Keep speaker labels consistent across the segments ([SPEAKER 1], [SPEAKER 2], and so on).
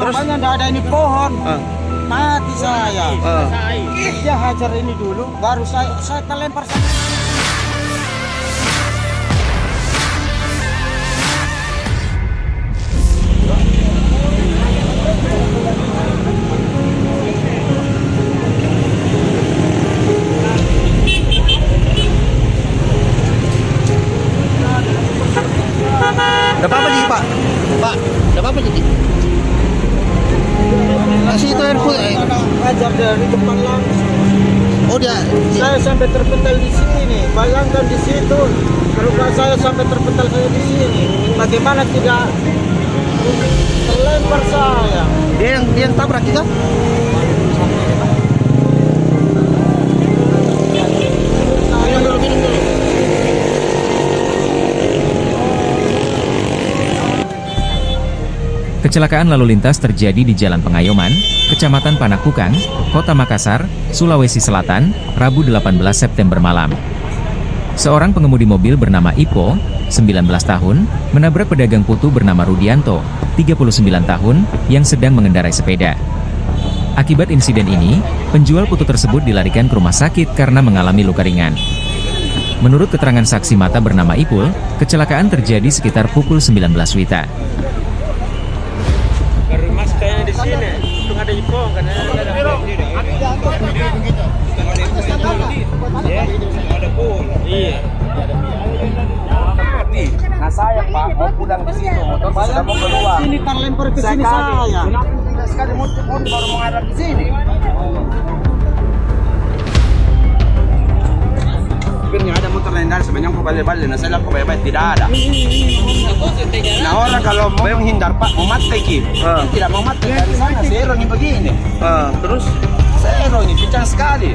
[SPEAKER 1] Rupanya nggak ada ini pohon. Mati saya. Dia hajar ini dulu, baru saya terlempar sama.
[SPEAKER 2] Ada apa jadi Pak? Pak, ada apa jadi? Kasih itu air putih.
[SPEAKER 1] Hajar dari depan langsung.
[SPEAKER 2] Oh dia.
[SPEAKER 1] Saya sampai terpental di sini. Bayangkan di situ. Kalau saya sampai terpental saya di sini, bagaimana tidak terlempar saya?
[SPEAKER 2] Dia yang tabrak kita? Minum dulu.
[SPEAKER 3] Kecelakaan lalu lintas terjadi di Jalan Pengayoman, Kecamatan Panakukang, Kota Makassar, Sulawesi Selatan, Rabu 18 September malam. Seorang pengemudi mobil bernama Ipo, 19 tahun, menabrak pedagang putu bernama Rudianto, 39 tahun, yang sedang mengendarai sepeda. Akibat insiden ini, penjual putu tersebut dilarikan ke rumah sakit karena mengalami luka ringan. Menurut keterangan saksi mata bernama Ipul, kecelakaan terjadi sekitar pukul 19 WITA.
[SPEAKER 1] Mas kayaknya di sini, untung ada Ipong karena ada pun. Iya.
[SPEAKER 2] Nah saya Pak mau pulang di situ, motor sudah mau keluar.
[SPEAKER 1] Ini terlempar ke sini saya.
[SPEAKER 2] Sekali motor baru menghadap di sini. Akhirnya ada motor lain dari sebenarnya aku balik-balik, nah saya laku balik tidak ada. Nah orang kalau mau menghindar Pak, mau mati ki, tidak mau mati dari sana, serongnya begini. Terus serongnya pincang sekali.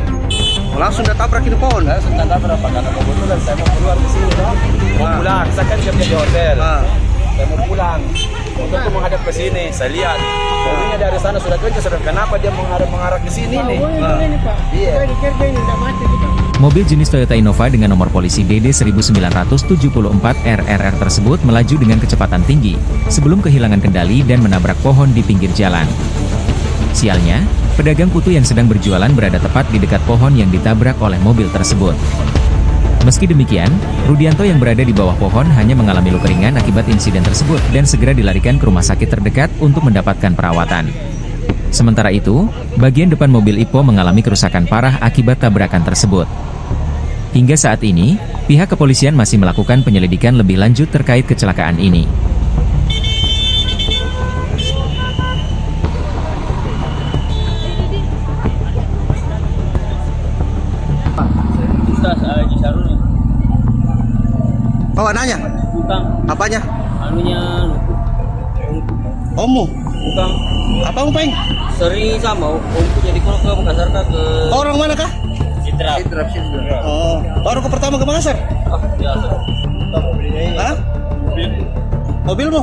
[SPEAKER 2] Langsung udah tabrak itu pohon. Langsung tabrak Pak, karena kebetulan saya mau keluar di sini, mau pulang. Saya kan kerja di hotel, saya mau pulang. Motorku menghadap ke sini, saya lihat mobilnya dari sana sudah kerja, kenapa dia mengarah ke sini nih? Iya.
[SPEAKER 3] Mobil jenis Toyota Innova dengan nomor polisi DD 1974 RRR tersebut melaju dengan kecepatan tinggi, sebelum kehilangan kendali dan menabrak pohon di pinggir jalan. Sialnya, pedagang putu yang sedang berjualan berada tepat di dekat pohon yang ditabrak oleh mobil tersebut. Meski demikian, Rudianto yang berada di bawah pohon hanya mengalami luka ringan akibat insiden tersebut dan segera dilarikan ke rumah sakit terdekat untuk mendapatkan perawatan. Sementara itu, bagian depan mobil Ipo mengalami kerusakan parah akibat tabrakan tersebut. Hingga saat ini, pihak kepolisian masih melakukan penyelidikan lebih lanjut terkait kecelakaan ini.
[SPEAKER 2] Bawa nanya?
[SPEAKER 1] Bukan.
[SPEAKER 2] Apanya?
[SPEAKER 1] Anunya
[SPEAKER 2] Omu?
[SPEAKER 1] bukan.
[SPEAKER 2] Apa Om Peng?
[SPEAKER 1] Sering sama omku jadi kalau ke Makassar ke
[SPEAKER 2] Orang mana kah?
[SPEAKER 1] Citra.
[SPEAKER 2] Oh, baru ke pertama ke Makassar?
[SPEAKER 1] Biasa.
[SPEAKER 2] Hah? Mobilmu?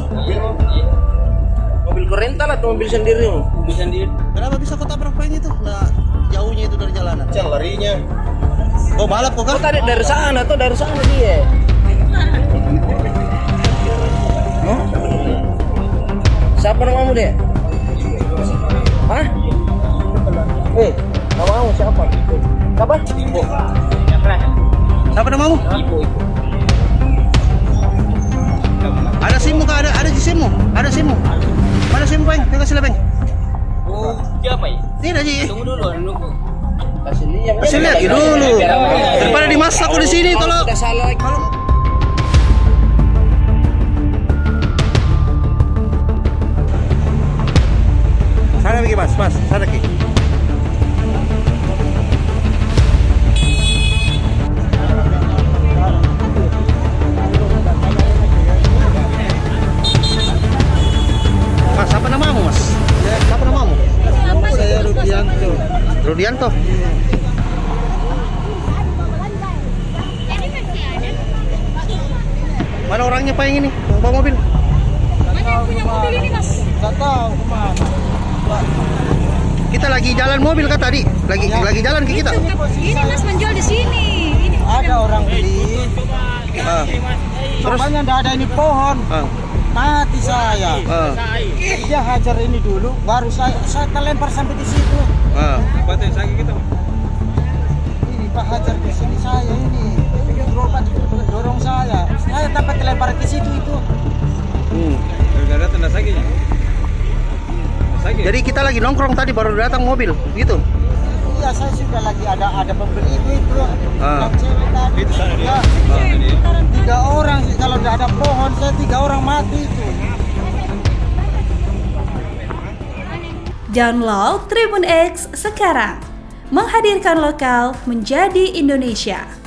[SPEAKER 1] Mobil rental atau mobil sendiri? Mobil sendiri.
[SPEAKER 2] Kenapa bisa kau tabrak Peng itu? Nah, jauhnya itu dari jalanan.
[SPEAKER 1] Cang larinya.
[SPEAKER 2] Oh, balap kok kan?
[SPEAKER 1] Oh, tadi dari sana tuh, dari sana dia.
[SPEAKER 2] Oh?
[SPEAKER 1] Siapa namamu dia? Hah? Namamu siapa? Siapa? Ibu.
[SPEAKER 2] Siapa namamu?
[SPEAKER 1] Ibu.
[SPEAKER 2] Ada SIM-mu kah? Ada di SIM-mu? Ada SIM-mu? Mana SIM Peng? Tengok sila Peng.
[SPEAKER 1] Oh, siapa ya?
[SPEAKER 2] Tidak Ji.
[SPEAKER 1] Tunggu dulu, nunggu. Kasih lihat.
[SPEAKER 2] Kasih lihat dulu. Daripada dimasak kok di sini kalau
[SPEAKER 1] Udah salah.
[SPEAKER 2] kalau sana pergi mas, sana pergi. Mas, apa namamu mas? Siapa namamu?
[SPEAKER 1] Saya Rudianto.
[SPEAKER 2] Rudianto. Mana orangnya Pak yang ini? Yang bawa mobil?
[SPEAKER 4] Mana yang punya mobil ini mas?
[SPEAKER 1] Nggak tahu kemana.
[SPEAKER 2] Kita lagi jalan mobil kan tadi? Lagi jalan ke kita.
[SPEAKER 4] Ini mas menjual di sini. Ini
[SPEAKER 1] Ada orang beli.
[SPEAKER 2] Ah.
[SPEAKER 1] Rupanya nggak ada ini pohon.
[SPEAKER 2] Ah.
[SPEAKER 1] mati saya. Dia hajar ini dulu, baru saya terlempar sampai di situ.
[SPEAKER 2] Apa tuh yang sakit gitu?
[SPEAKER 1] Ini Pak hajar di sini saya ini. Gerobak dorong saya dapat terlempar ke situ itu.
[SPEAKER 2] Gara-gara tanda sakitnya. Sakit.
[SPEAKER 5] Jadi kita lagi nongkrong tadi baru datang mobil, gitu.
[SPEAKER 1] Iya, saya sudah lagi ada pembeli itu. Yang cewek tadi.
[SPEAKER 2] Itu sana dia.
[SPEAKER 1] Ya, 3 orang sih, kalau tidak ada pohon saya 3 orang mati itu.
[SPEAKER 6] Download Tribun X sekarang. Menghadirkan lokal menjadi Indonesia.